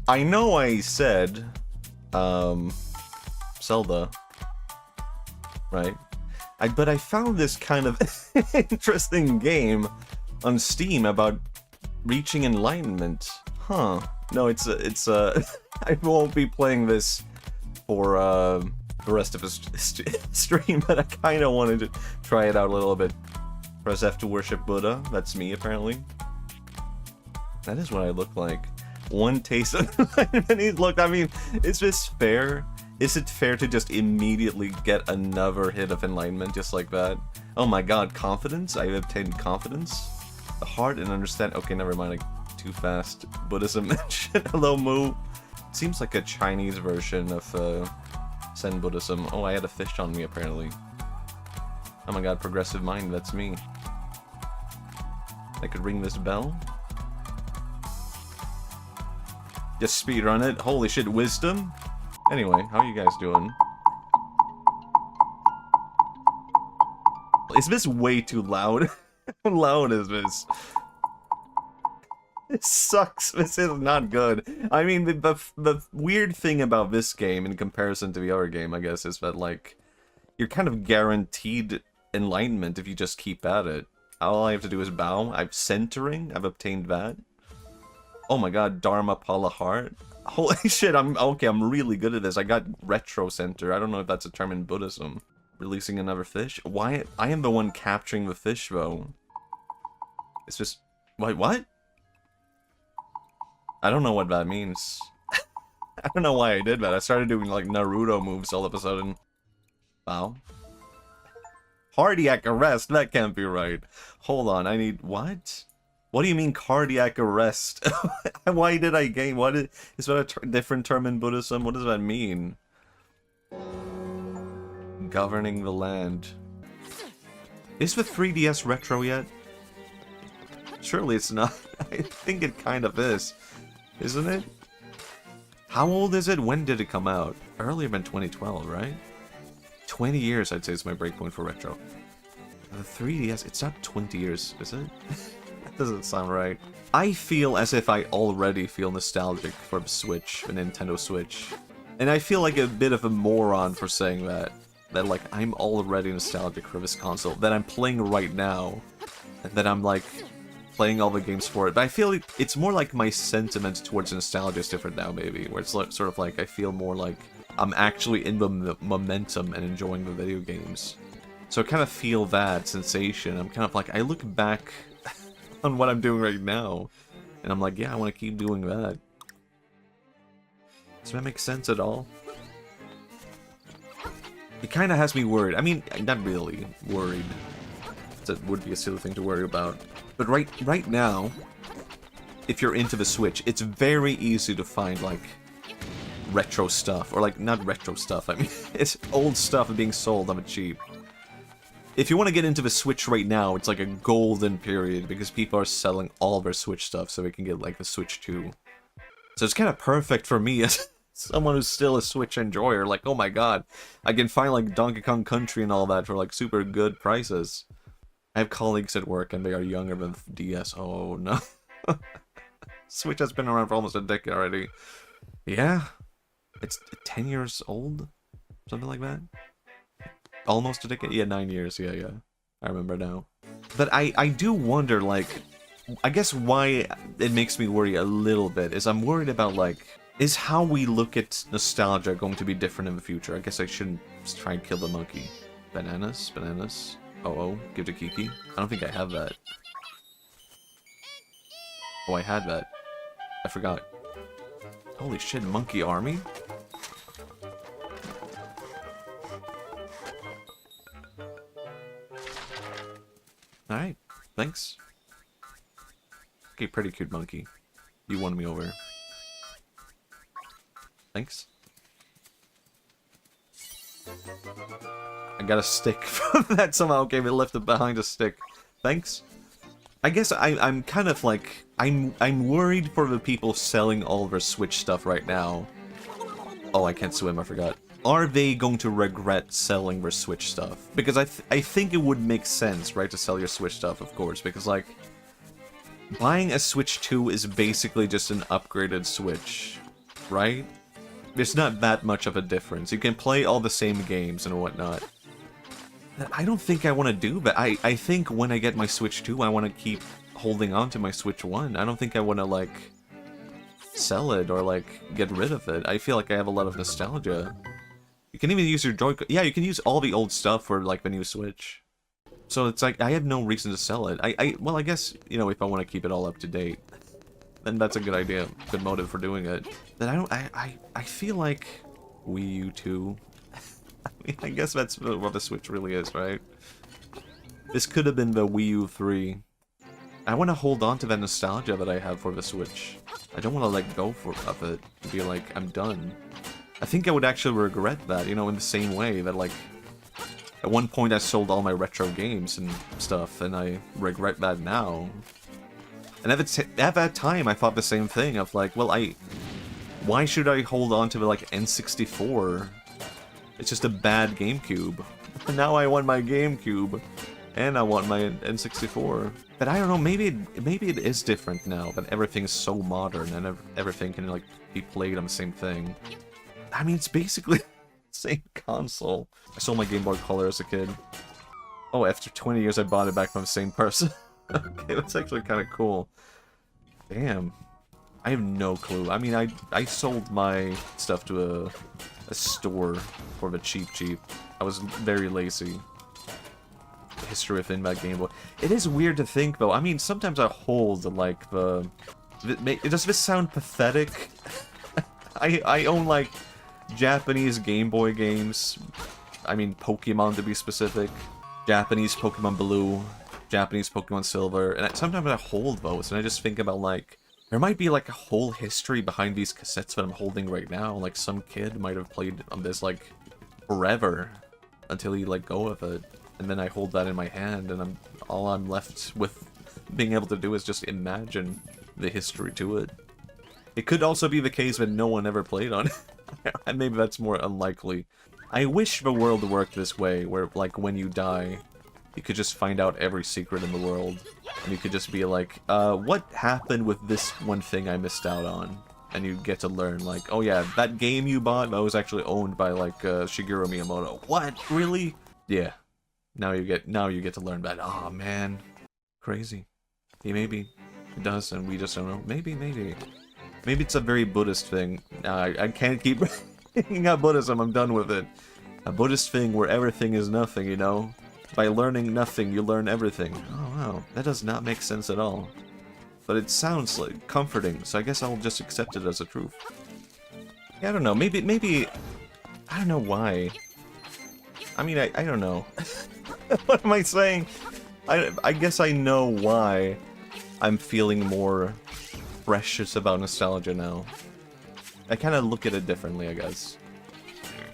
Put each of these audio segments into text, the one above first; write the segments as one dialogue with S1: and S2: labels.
S1: I know I said, Zelda, right? But I found this kind of interesting game on Steam about reaching enlightenment. Huh. No, it's I won't be playing this for, the rest of the stream, but I kind of wanted to try it out a little bit. Press F to worship Buddha. That's me, apparently. That is what I look like. One taste of enlightenment. Look, I mean, is this fair? Is it fair to just immediately get another hit of enlightenment just like that? Oh my god, confidence? I obtained confidence? The heart and understand. Okay, never mind. Too fast. Buddhism mention. Hello, Moo. Seems like a Chinese version of Zen Buddhism. Oh, I had a fish on me apparently. Oh my god, progressive mind. That's me. I could ring this bell. Just speedrun it. Holy shit, wisdom. Anyway, how are you guys doing? Is this way too loud? How loud is this? This sucks. This is not good. I mean, the weird thing about this game in comparison to the other game, I guess, is that, like, you're kind of guaranteed enlightenment if you just keep at it. All I have to do is bow. I'm centering. I've obtained that. Oh my god, Dharma Pala Heart. Holy shit, I'm really good at this. I got Retro Center. I don't know if that's a term in Buddhism. Releasing another fish? Why? I am the one capturing the fish, though. It's just... Wait, what? I don't know what that means. I don't know why I did that. I started doing, like, Naruto moves all of a sudden. Wow. Cardiac arrest? That can't be right. Hold on, I need... What? What do you mean cardiac arrest? Why did I gain? What is that a different term in Buddhism? What does that mean? Governing the land. Is the 3DS retro yet? Surely it's not. I think it kind of is. Isn't it? How old is it? When did it come out? Earlier than 2012, right? 20 years, I'd say, is my breakpoint for retro. The 3DS, it's not 20 years, is it? That doesn't sound right. I feel as if I already feel nostalgic for the Switch, the Nintendo Switch. And I feel like a bit of a moron for saying that. That, like, I'm already nostalgic for this console. That I'm playing right now. And that I'm, like, playing all the games for it. But I feel like it's more like my sentiment towards nostalgia is different now, maybe. Where it's like, sort of like, I feel more like I'm actually in the momentum and enjoying the video games. So I kind of feel that sensation. I'm kind of like, I look back on what I'm doing right now. And I'm like, yeah, I want to keep doing that. Does that make sense at all? It kind of has me worried. I mean, not really worried. That would be a silly thing to worry about. But right now, if you're into the Switch, it's very easy to find, like, retro stuff. Or, like, not retro stuff. I mean, it's old stuff being sold on the cheap. If you want to get into the Switch right now, it's like a golden period because people are selling all their Switch stuff so they can get, like, the Switch 2. So it's kind of perfect for me as someone who's still a Switch enjoyer. Like, oh my god, I can find, like, Donkey Kong Country and all that for, like, super good prices. I have colleagues at work and they are younger than DS. Oh no. Switch has been around for almost a decade already. Yeah. It's 10 years old? Something like that? Almost a decade? Yeah, 9 years. Yeah. I remember now. But I do wonder, like, I guess why it makes me worry a little bit is I'm worried about, like, is how we look at nostalgia going to be different in the future? I guess I shouldn't try and kill the monkey. Bananas? Bananas? Oh, give to Kiki. I don't think I have that. Oh, I had that. I forgot. Holy shit, monkey army? Alright, thanks. Okay, pretty cute monkey. You won me over. Thanks. I got a stick from that somehow. Okay, we left it behind a stick. Thanks. I guess I'm kind of like... I'm worried for the people selling all their Switch stuff right now. Oh, I can't swim, I forgot. Are they going to regret selling their Switch stuff? Because I think it would make sense, right, to sell your Switch stuff, of course. Because, like, buying a Switch 2 is basically just an upgraded Switch. right? There's not that much of a difference. You can play all the same games and whatnot. I don't think I want to do that. I think when I get my Switch 2, I want to keep holding on to my Switch 1. I don't think I want to, like, sell it or, like, get rid of it. I feel like I have a lot of nostalgia. You can even use your Joy-Con. Yeah, you can use all the old stuff for, like, the new Switch. So it's like, I have no reason to sell it. Well, I guess, you know, if I want to keep it all up to date, then that's a good idea. Good motive for doing it. Then I feel like Wii U 2... I mean, I guess that's what the Switch really is, right? This could have been the Wii U 3. I want to hold on to that nostalgia that I have for the Switch. I don't want to let go of it and be like, I'm done. I think I would actually regret that, you know, in the same way that, like, at one point I sold all my retro games and stuff, and I regret that now. And at that time, I thought the same thing of, like, well, why should I hold on to the, like, N64? It's just a bad GameCube. And now I want my GameCube. And I want my N64. But I don't know, maybe it is different now, that everything's so modern and everything can, like, be played on the same thing. I mean, it's basically the same console. I sold my Game Boy Color as a kid. Oh, after 20 years I bought it back from the same person. Okay, that's actually kind of cool. Damn. I have no clue. I mean, I sold my stuff to a store for the cheap. I was very lazy. The history within that Game Boy. It is weird to think, though. I mean, sometimes I hold, like, does this sound pathetic? I own, like, Japanese Game Boy games. I mean, Pokemon to be specific. Japanese Pokemon Blue. Japanese Pokemon Silver. And sometimes I hold those, and I just think about, like, there might be, like, a whole history behind these cassettes that I'm holding right now. Like, some kid might have played on this, like, forever until he let go of it. And then I hold that in my hand, and all I'm left with being able to do is just imagine the history to it. It could also be the case that no one ever played on it. And maybe that's more unlikely. I wish the world worked this way, where, like, when you die, you could just find out every secret in the world. And you could just be like, what happened with this one thing I missed out on? And you get to learn, like, oh yeah, that game you bought, that was actually owned by, like, Shigeru Miyamoto. What? Really? Yeah. Now you get to learn that. Oh man. Crazy. Yeah, maybe it does, and we just don't know. Maybe. Maybe it's a very Buddhist thing. I can't keep bringing up Buddhism, I'm done with it. A Buddhist thing where everything is nothing, you know? By learning nothing, you learn everything. Oh wow, that does not make sense at all. But it sounds like comforting, so I guess I'll just accept it as a truth. Yeah, I don't know, maybe... I don't know why. I mean, I don't know. What am I saying? I guess I know why I'm feeling more precious about nostalgia now. I kind of look at it differently, I guess.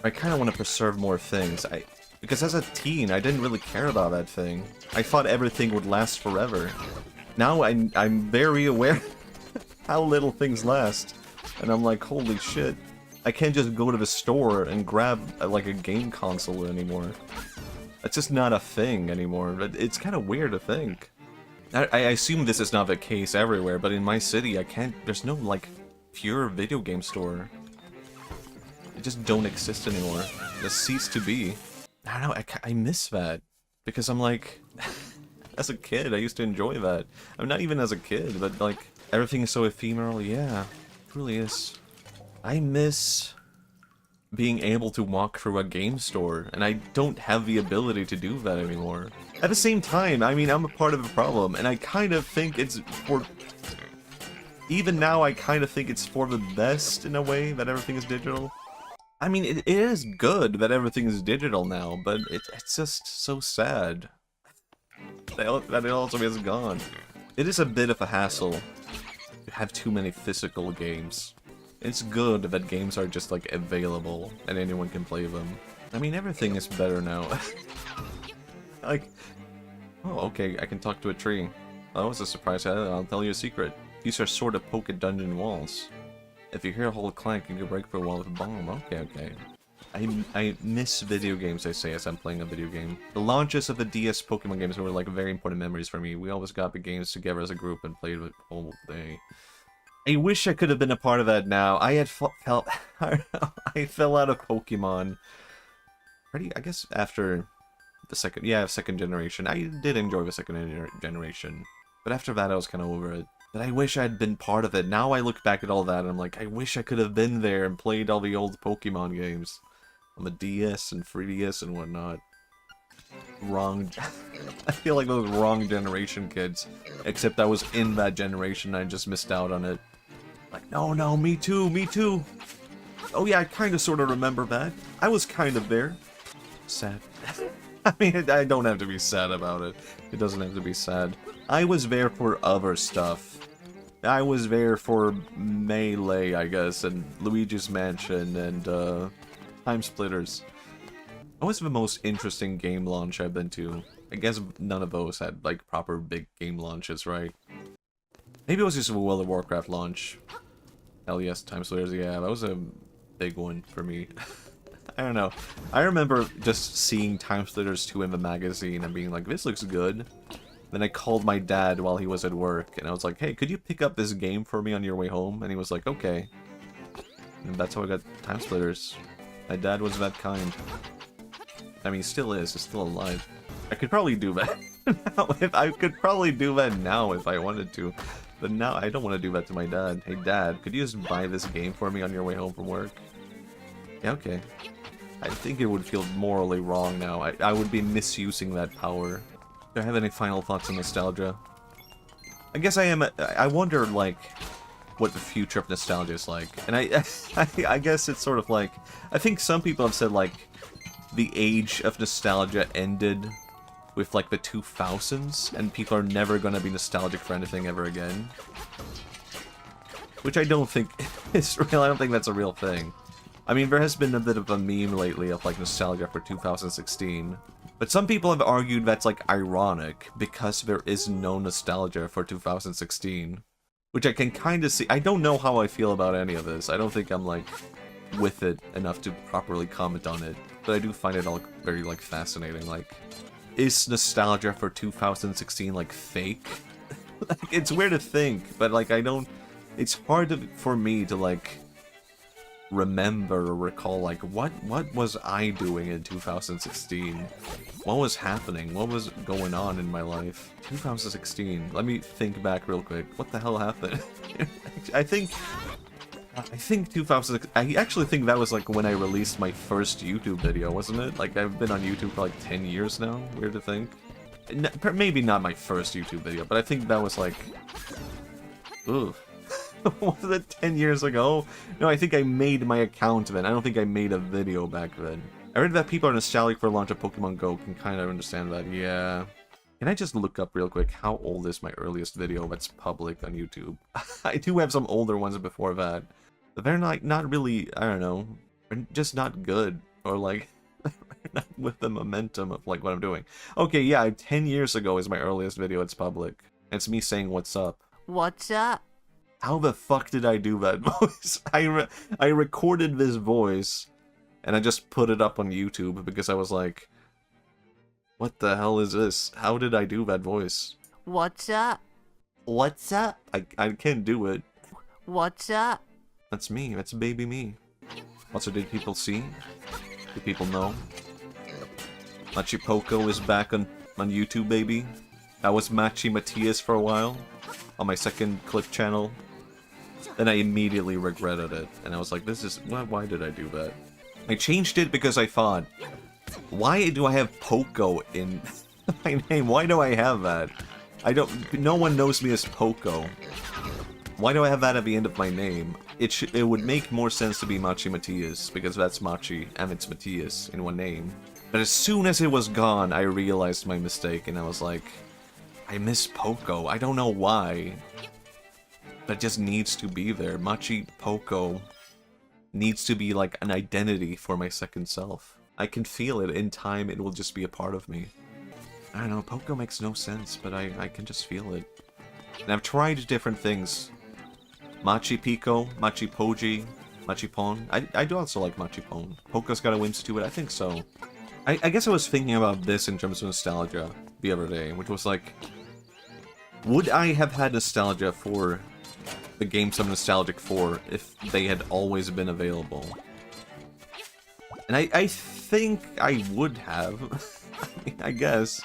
S1: I kind of want to preserve more things. Because as a teen, I didn't really care about that thing. I thought everything would last forever. Now I'm very aware how little things last. And I'm like, holy shit. I can't just go to the store and grab, like, a game console anymore. That's just not a thing anymore. It's kind of weird to think. I assume this is not the case everywhere, but in my city, there's no, like, pure video game store. They just don't exist anymore. They cease to be. I don't know, I miss that. Because I'm like, as a kid, I used to enjoy that. I'm not even as a kid, but, like, everything is so ephemeral. Yeah, it really is. I miss being able to walk through a game store, and I don't have the ability to do that anymore. At the same time, I mean, I'm a part of the problem, and I kind of think it's for... Even now, I kind of think it's for the best, in a way, that everything is digital. I mean, it is good that everything is digital now, but it's just so sad that it also is gone. It is a bit of a hassle to have too many physical games. It's good that games are just, like, available, and anyone can play them. I mean, everything is better now. Like, oh, okay, I can talk to a tree. That was a surprise. I'll tell you a secret. These are sort of poke at dungeon walls. If you hear a whole clank, you can break through a wall with a bomb. Okay. I miss video games, I say, as I'm playing a video game. The launches of the DS Pokemon games were, like, very important memories for me. We always got the games together as a group and played it all day. I wish I could have been a part of that now. I had felt... I fell out of Pokemon. Pretty, I guess, after the second generation. I did enjoy the second generation. But after that, I was kind of over it. But I wish I had been part of it. Now I look back at all that, and I'm like, I wish I could have been there and played all the old Pokemon games. On the DS and 3DS and whatnot. Wrong... I feel like those wrong generation kids. Except I was in that generation, I just missed out on it. Like, no, me too, me too. Oh yeah, I kind of sort of remember that. I was kind of there. Sad. I mean, I don't have to be sad about it. It doesn't have to be sad. I was there for other stuff. I was there for Melee, I guess, and Luigi's Mansion, and, Time Splitters. What was the most interesting game launch I've been to? I guess none of those had, like, proper big game launches, right? Maybe it was just a World of Warcraft launch. Hell yes, Time Splitters, yeah, that was a big one for me. I don't know. I remember just seeing Time Splitters 2 in the magazine and being like, this looks good. Then I called my dad while he was at work, and I was like, hey, could you pick up this game for me on your way home? And he was like, okay. And that's how I got Time Splitters. My dad was that kind. I mean, he still is. He's still alive. I could probably do that now. I could probably do that now if I wanted to. But now I don't want to do that to my dad. Hey, Dad, could you just buy this game for me on your way home from work? Yeah, okay. I think it would feel morally wrong now. I would be misusing that power. Do I have any final thoughts on nostalgia? I guess I am... I wonder, like, what the future of nostalgia is like. And I guess it's sort of like... I think some people have said, like, the age of nostalgia ended with, like, the 2000s, and people are never gonna be nostalgic for anything ever again. Which I don't think is real. I don't think that's a real thing. I mean, there has been a bit of a meme lately of, like, nostalgia for 2016. But some people have argued that's, like, ironic, because there is no nostalgia for 2016. Which I can kind of see. I don't know how I feel about any of this. I don't think I'm, like, with it enough to properly comment on it. But I do find it all very, like, fascinating. Like, is nostalgia for 2016, like, fake? Like, it's weird to think, but, like, I don't... It's hard for me to, like, remember or recall, like, what was I doing in 2016? What was happening? What was going on in my life? 2016. Let me think back real quick. What the hell happened? I think 2000. I actually think that was like when I released my first YouTube video, wasn't it? Like, I've been on YouTube for like 10 years now. Weird to think. Maybe not my first YouTube video, but I think that was like... Ugh. Was it 10 years ago? No, I think I made my account then. I don't think I made a video back then. I read that people are nostalgic for the launch of Pokemon Go. Can kind of understand that, yeah. Can I just look up real quick how old is my earliest video that's public on YouTube? I do have some older ones before that. But they're not really, I don't know, they're just not good. Or like, not with the momentum of like what I'm doing. Okay, yeah, 10 years ago is my earliest video that's public. It's me saying what's up.
S2: What's up?
S1: How the fuck did I do that voice? I recorded this voice, and I just put it up on YouTube because I was like, what the hell is this? How did I do that voice?
S2: What's up?
S1: What's up? I can't do it.
S2: What's up?
S1: That's me. That's baby me. Also, did people see? Do people know? Machi Poco is back on YouTube, baby. That was Machi Matias for a while. On my second clip channel. Then I immediately regretted it. And I was like, this is... Why did I do that? I changed it because I thought... Why do I have Poco in my name? Why do I have that? No one knows me as Poco. Why do I have that at the end of my name? It would make more sense to be Machi Matias, because that's Machi and it's Matias in one name. But as soon as it was gone, I realized my mistake, and I was like, I miss Poco. I don't know why. But it just needs to be there. Machi Poco needs to be like an identity for my second self. I can feel it. In time, it will just be a part of me. I don't know, Poco makes no sense, but I can just feel it. And I've tried different things. Machi Pico, Machi Poji, Machi Pon. I do also like Machi Pon. Poco's got a whimsy to it, I think so. I guess I was thinking about this in terms of nostalgia the other day, which was like... Would I have had nostalgia for the games I'm nostalgic for if they had always been available. And I think I would have. I mean, I guess.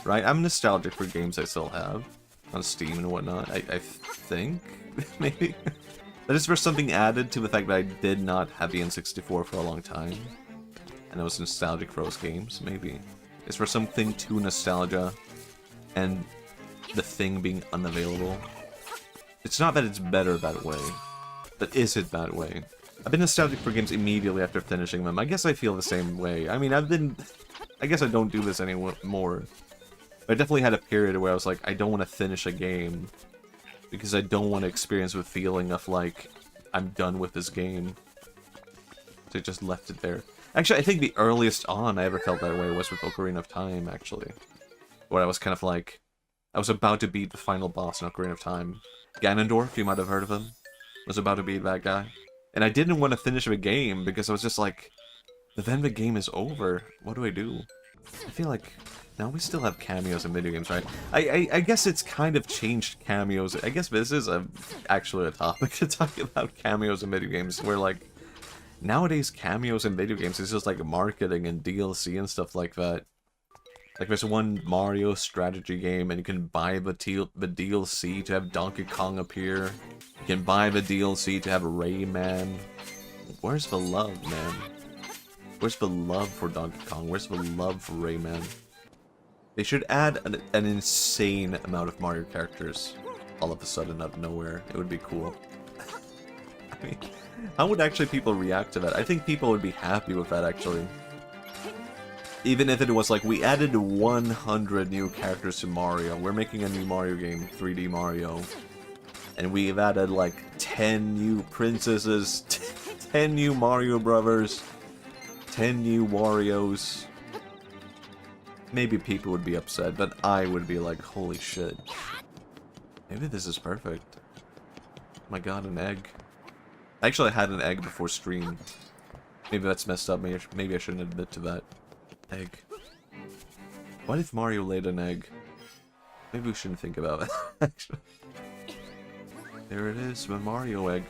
S1: Right? I'm nostalgic for games I still have on Steam and whatnot. I think, maybe. That is for something added to the fact that I did not have the N64 for a long time. And I was nostalgic for those games, maybe. It's for something to nostalgia and the thing being unavailable. It's not that it's better that way, but is it that way? I've been nostalgic for games immediately after finishing them. I guess I feel the same way. I mean, I guess I don't do this anymore. But I definitely had a period where I was like, I don't want to finish a game because I don't want to experience the feeling of like, I'm done with this game. So I just left it there. Actually, I think the earliest on I ever felt that way was with Ocarina of Time, actually. Where I was kind of like, I was about to beat the final boss in Ocarina of Time. Ganondorf, you might have heard of him, was about to beat that guy. And I didn't want to finish the game because I was just like, but then the game is over. What do I do? I feel like, now we still have cameos in video games, right? I guess it's kind of changed cameos. I guess this is actually a topic to talk about cameos in video games, where like, nowadays cameos in video games is just like marketing and DLC and stuff like that. Like there's one Mario strategy game and you can buy the DLC to have Donkey Kong appear. You can buy the DLC to have Rayman. Where's the love, man? Where's the love for Donkey Kong? Where's the love for Rayman? They should add an insane amount of Mario characters all of a sudden out of nowhere. It would be cool. I mean, how would actually people react to that? I think people would be happy with that, actually. Even if it was like, we added 100 new characters to Mario. We're making a new Mario game, 3D Mario. And we've added like 10 new princesses, 10 new Mario Brothers, 10 new Wario's. Maybe people would be upset, but I would be like, holy shit. Maybe this is perfect. Oh my god, an egg. Actually, I had an egg before stream. Maybe that's messed up. Maybe I shouldn't admit to that. Egg. What if Mario laid an egg? Maybe we shouldn't think about it, actually. There it is, the Mario egg.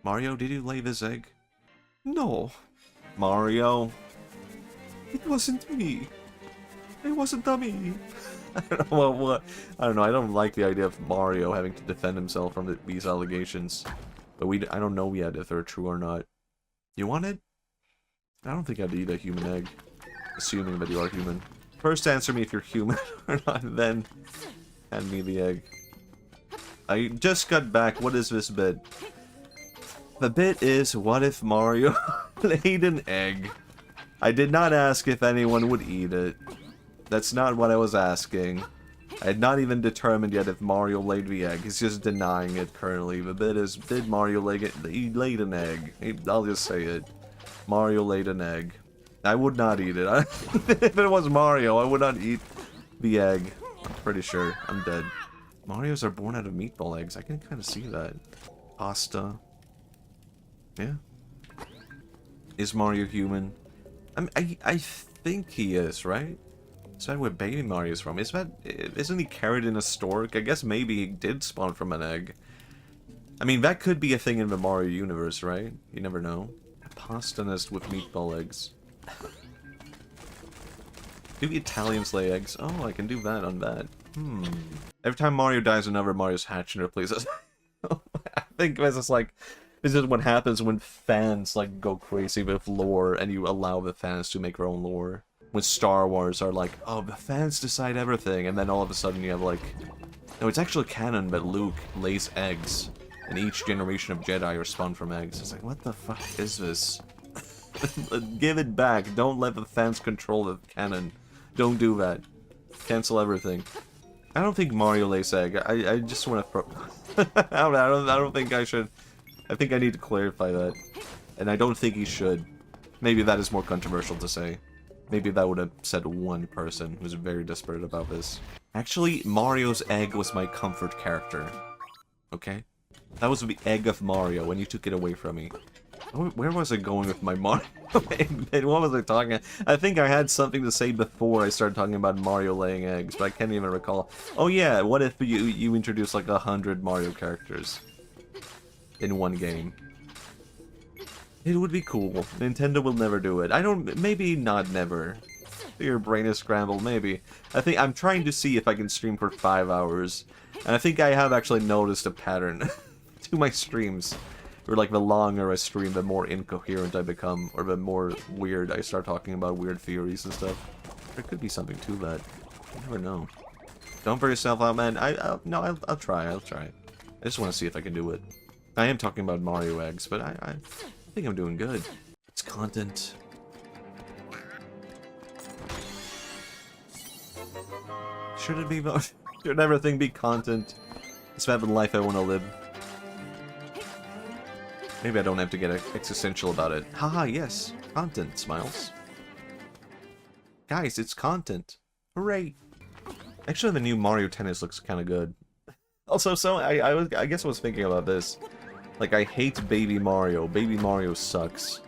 S1: Mario, did you lay this egg? No. Mario. It wasn't me. It wasn't me. I don't know what. I don't know. I don't like the idea of Mario having to defend himself from these allegations. But I don't know yet if they're true or not. You want it? I don't think I'd eat a human egg. Assuming that you are human. First answer me if you're human or not, then hand me the egg. I just got back. What is this bit? The bit is, what if Mario laid an egg? I did not ask if anyone would eat it. That's not what I was asking. I had not even determined yet if Mario laid the egg. He's just denying it currently. The bit is, did Mario lay it? He laid an egg. I'll just say it. Mario laid an egg. I would not eat it. If it was Mario, I would not eat the egg. I'm pretty sure. I'm dead. Marios are born out of meatball eggs. I can kind of see that. Pasta. Yeah. Is Mario human? I think he is, right? Is that where baby Mario is from? Isn't he carried in a stork? I guess maybe he did spawn from an egg. I mean, that could be a thing in the Mario universe, right? You never know. A pasta nest with meatball eggs. Do Italians lay eggs? Oh, I can do that on that. Every time Mario dies, another Mario's hatched and replaces. I think this is like, this is what happens when fans like go crazy with lore and you allow the fans to make their own lore. When Star Wars are like, oh, the fans decide everything, and then all of a sudden you have like, no, it's actually canon that Luke lays eggs, and each generation of Jedi are spawned from eggs. It's like, what the fuck is this? Give it back. Don't let the fans control the canon. Don't do that. Cancel everything. I don't think Mario lays egg. I just want to I don't think I should. I think I need to clarify that. And I don't think he should. Maybe that is more controversial to say. Maybe that would have said one person who's very desperate about this. Actually, Mario's egg was my comfort character. Okay? That was the egg of Mario when you took it away from me. Where was I going with my Mario? And what was I talking? I think I had something to say before I started talking about Mario laying eggs, but I can't even recall. Oh yeah, what if you introduce like 100 Mario characters in one game? It would be cool. Nintendo will never do it. I don't. Maybe not never. Your brain is scrambled. Maybe. I think I'm trying to see if I can stream for 5 hours, and I think I have actually noticed a pattern to my streams. Or like the longer I stream, the more incoherent I become, or the more weird I start talking about weird theories and stuff. There could be something to that. You never know. Don't burn yourself out, man. I'll try. I'll try. I just want to see if I can do it. I am talking about Mario eggs, but I think I'm doing good. It's content. Should it be? Should everything be content? It's about the life I want to live. Maybe I don't have to get existential about it. Haha, yes. Content, Smiles. Guys, it's content. Hooray. Actually, the new Mario Tennis looks kind of good. Also, I guess I was thinking about this. Like, I hate Baby Mario. Baby Mario sucks.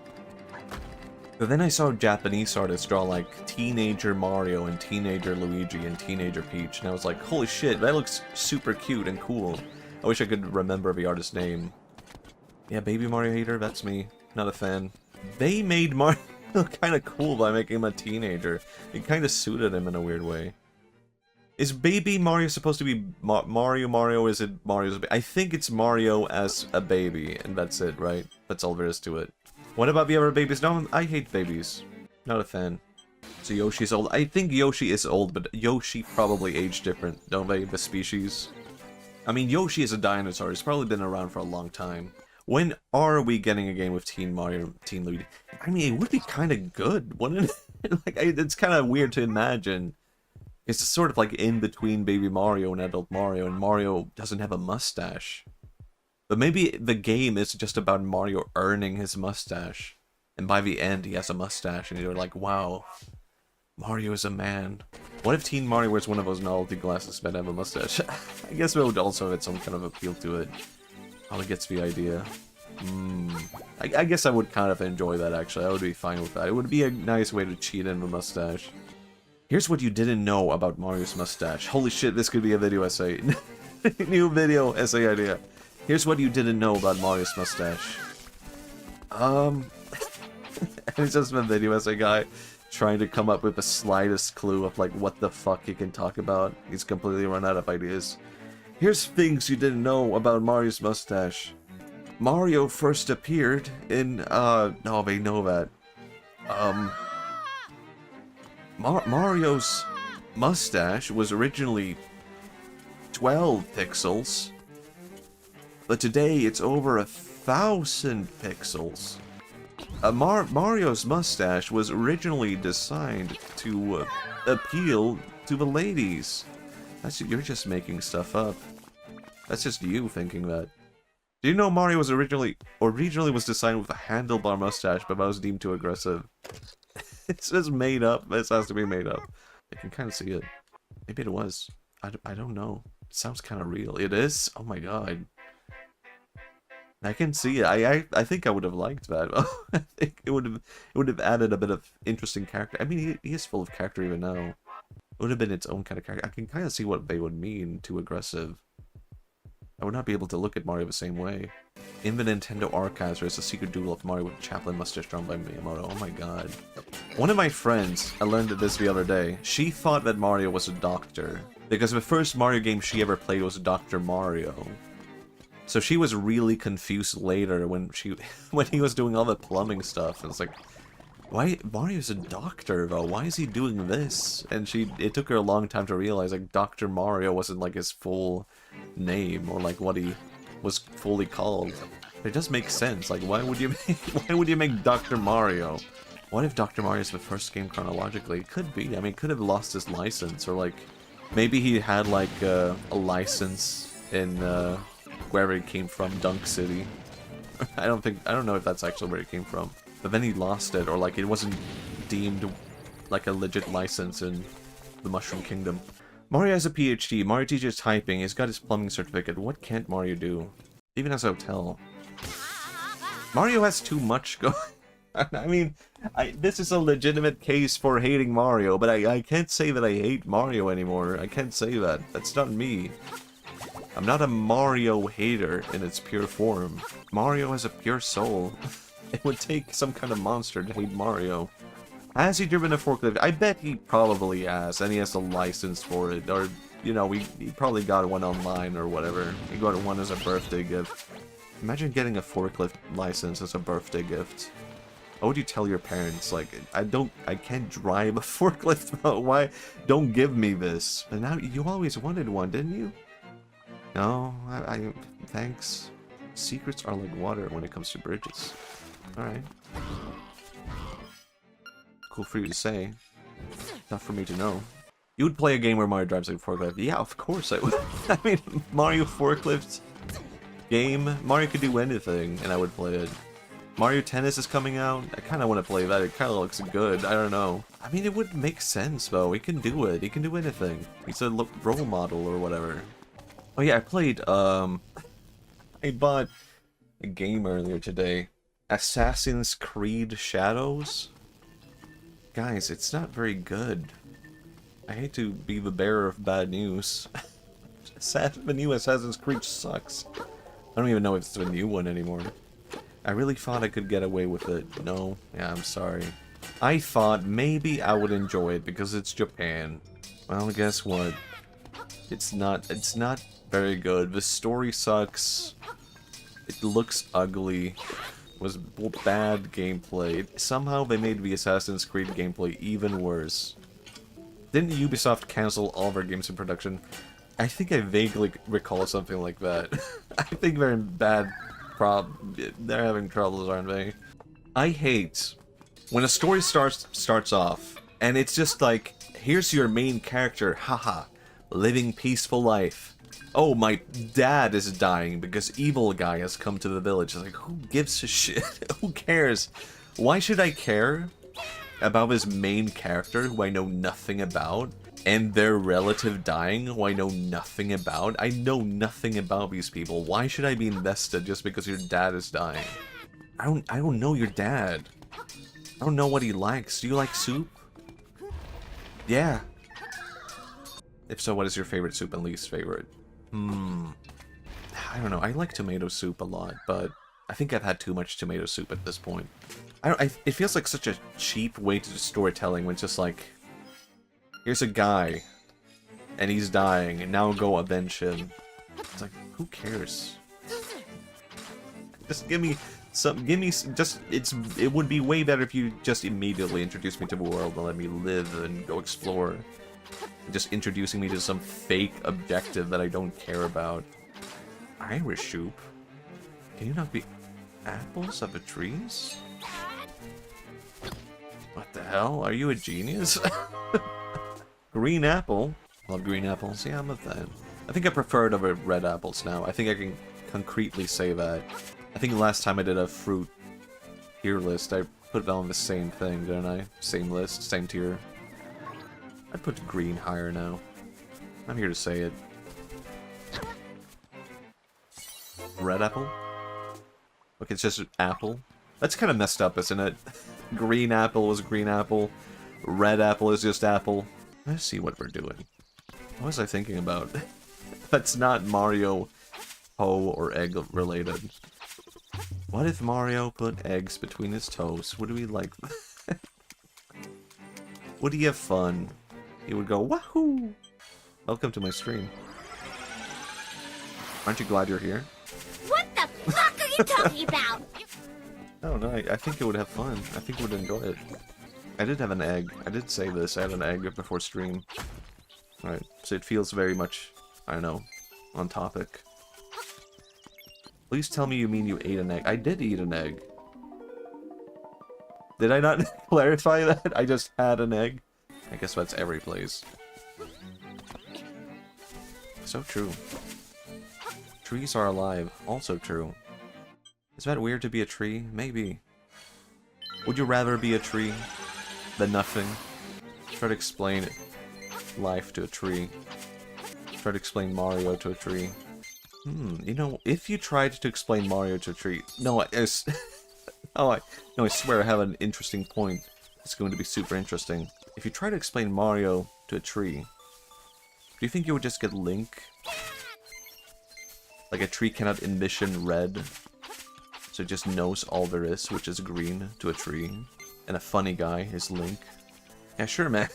S1: But then I saw Japanese artists draw, like, Teenager Mario and Teenager Luigi and Teenager Peach. And I was like, holy shit, that looks super cute and cool. I wish I could remember the artist's name. Yeah, Baby Mario hater, that's me. Not a fan. They made Mario look kind of cool by making him a teenager. It kind of suited him in a weird way. Is Baby Mario supposed to be Mario? Is it Mario's I think it's Mario as a baby, and that's it, right? That's all there is to it. What about the other babies? No, I hate babies. Not a fan. So Yoshi's old. I think Yoshi is old, but Yoshi probably aged different, don't they? The species. I mean, Yoshi is a dinosaur. He's probably been around for a long time. When are we getting a game with Teen Mario, Teen Luigi? I mean, it would be kind of good, wouldn't it? Like, it's kind of weird to imagine. It's sort of like in between Baby Mario and Adult Mario, and Mario doesn't have a mustache. But maybe the game is just about Mario earning his mustache. And by the end, he has a mustache, and you're like, wow, Mario is a man. What if Teen Mario wears one of those novelty glasses but have a mustache? I guess it would also have some kind of appeal to it. Probably gets the idea. I guess I would kind of enjoy that, actually. I would be fine with that. It would be a nice way to cheat in the mustache. Here's what you didn't know about Mario's mustache. Holy shit, this could be a video essay. New video essay idea. Here's what you didn't know about Mario's mustache. It's just a video essay guy trying to come up with the slightest clue of like what the fuck he can talk about. He's completely run out of ideas. Here's things you didn't know about Mario's mustache. Mario first appeared in, no, they know that. Mario's mustache was originally 12 pixels, but today it's over 1,000 pixels. Mario's mustache was originally designed to appeal to the ladies. You're just making stuff up. That's just you thinking that. Do you know Mario was originally was designed with a handlebar mustache, but that was deemed too aggressive? It's just made up. This has to be made up. I can kind of see it. Maybe it was. I don't know. It sounds kind of real. It is? Oh my god. I can see it. I think I would have liked that. I think it would have added a bit of interesting character. I mean, he is full of character even now. It would have been its own kind of character. I can kind of see what they would mean, too aggressive. I would not be able to look at Mario the same way. In the Nintendo archives, there's a secret doodle of Mario with a Chaplin mustache drawn by Miyamoto. Oh my god. One of my friends, I learned this the other day, she thought that Mario was a doctor. Because the first Mario game she ever played was Dr. Mario. So she was really confused later when he was doing all the plumbing stuff. And it's like, why Mario's a doctor though? Why is he doing this? And it took her a long time to realize like Dr. Mario wasn't like his full name or like what he was fully called. It does make sense. Like why would you make Dr. Mario? What if Dr. Mario is the first game chronologically? It could be. I mean, it could have lost his license, or like maybe he had like a license in wherever it came from, Dunk City. I don't know if that's actually where it came from. But then he lost it, or like it wasn't deemed like a legit license in the Mushroom Kingdom. Mario has a PhD. Mario teaches typing. He's got his plumbing certificate. What can't Mario do? Even has a hotel. Mario has too much going. I mean, this is a legitimate case for hating Mario, but I can't say that I hate Mario anymore. I can't say that. That's not me. I'm not a Mario hater in its pure form. Mario has a pure soul. It would take some kind of monster to hate Mario. Has he driven a forklift? I bet he probably has, and he has a license for it. Or, you know, he probably got one online or whatever. He got one as a birthday gift. Imagine getting a forklift license as a birthday gift. What would you tell your parents? Like, I can't drive a forklift, but why? Don't give me this. And now, you always wanted one, didn't you? No, thanks. Secrets are like water when it comes to bridges. Alright. Cool for you to say. Not for me to know. You would play a game where Mario drives like a forklift? Yeah, of course I would. I mean, Mario forklift game, Mario could do anything, and I would play it. Mario Tennis is coming out. I kind of want to play that. It kind of looks good. I don't know. I mean, it would make sense, though. He can do it. He can do anything. He's a role model or whatever. Oh yeah, I played, I bought a game earlier today. Assassin's Creed Shadows? Guys, it's not very good. I hate to be the bearer of bad news. The new Assassin's Creed sucks. I don't even know if it's the new one anymore. I really thought I could get away with it. No? Yeah, I'm sorry. I thought maybe I would enjoy it because it's Japan. Well, guess what? It's not very good. The story sucks. It looks ugly. It was bad gameplay. Somehow they made the Assassin's Creed gameplay even worse. Didn't Ubisoft cancel all of their games in production? I think I vaguely recall something like that. I think they're in bad they're having troubles, aren't they? I hate when a story starts off and it's just like, here's your main character, haha, living peaceful life. Oh, my dad is dying because evil guy has come to the village. It's like, who gives a shit? Who cares? Why should I care about this main character who I know nothing about? And their relative dying, who I know nothing about? I know nothing about these people. Why should I be invested just because your dad is dying? I don't know your dad. I don't know what he likes. Do you like soup? Yeah. If so, what is your favorite soup and least favorite? I don't know. I like tomato soup a lot, but I think I've had too much tomato soup at this point. It feels like such a cheap way to do storytelling when it's just like, here's a guy, and he's dying, and now go avenge him. It's like, who cares? Just give me it would be way better if you just immediately introduced me to the world and let me live and go explore. Just introducing me to some fake objective that I don't care about. Irish soup? Can you not be apples of the trees? What the hell? Are you a genius? Green apple? Love green apples. Yeah, I'm a fan. I think I prefer it over red apples now. I think I can concretely say that. I think the last time I did a fruit tier list, I put it on the same thing, didn't I? Same list, same tier. I'd put green higher now. I'm here to say it. Red apple? Okay, it's just apple. That's kind of messed up, isn't it? Green apple is green apple. Red apple is just apple. Let's see what we're doing. What was I thinking about? That's not Mario, hoe, or egg related. What if Mario put eggs between his toes? Would we like... Would he have fun? He would go, wahoo! Welcome to my stream. Aren't you glad you're here?
S3: What the fuck are you talking about?
S1: Oh no, I think it would have fun. I think it would enjoy it. I did have an egg. I did say this. I had an egg before stream. Alright, so it feels very much, I don't know, on topic. Please tell me you mean you ate an egg. I did eat an egg. Did I not clarify that? I just had an egg. I guess that's every place. So true. Trees are alive. Also true. Is that weird to be a tree? Maybe. Would you rather be a tree than nothing? Try to explain life to a tree. Try to explain Mario to a tree. You know, if you tried to explain Mario to a tree... No, Oh, no, I swear I have an interesting point. It's going to be super interesting. If you try to explain Mario to a tree, do you think you would just get Link? Like a tree cannot envision red, so it just knows all there is, which is green to a tree. And a funny guy is Link. Yeah, sure, man.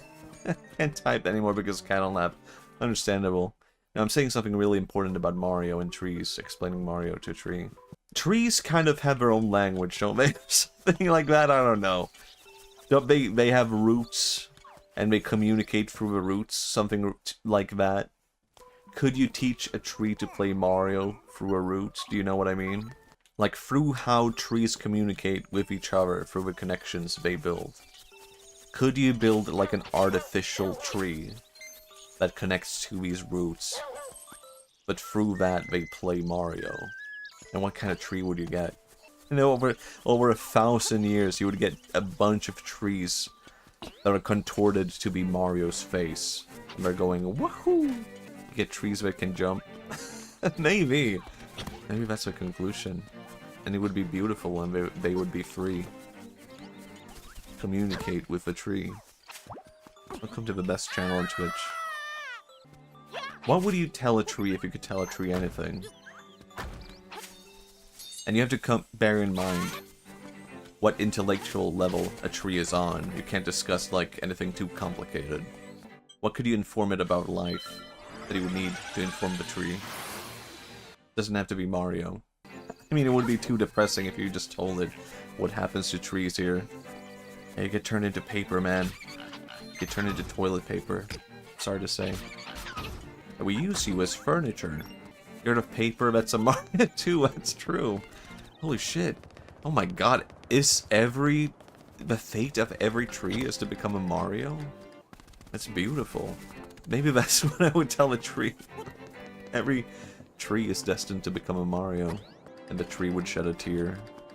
S1: Can't type anymore because Cattle Lab. Understandable. Now, I'm saying something really important about Mario and trees, explaining Mario to a tree. Trees kind of have their own language, don't they? Something like that, I don't know. Don't they have roots, and they communicate through the roots, something like that. Could you teach a tree to play Mario through a root? Do you know what I mean? Like, through how trees communicate with each other, through the connections they build. Could you build, like, an artificial tree that connects to these roots, but through that they play Mario? And what kind of tree would you get? You know, over 1,000 years, you would get a bunch of trees that are contorted to be Mario's face. And they're going, woohoo! You get trees that can jump. Maybe. Maybe that's a conclusion. And it would be beautiful and they would be free. Communicate with the tree. Welcome to the best channel on Twitch. What would you tell a tree if you could tell a tree anything? And you have to bear in mind what intellectual level a tree is on. You can't discuss, like, anything too complicated. What could you inform it about life that you would need to inform the tree? Doesn't have to be Mario. I mean, it would be too depressing if you just told it what happens to trees here. Yeah, you get turned into paper, man. You get turned into toilet paper. Sorry to say. And we use you as furniture. You're the paper that's a Mario too, that's true. Holy shit. Oh my god, the fate of every tree is to become a Mario? That's beautiful. Maybe that's what I would tell a tree. Every tree is destined to become a Mario. And the tree would shed a tear.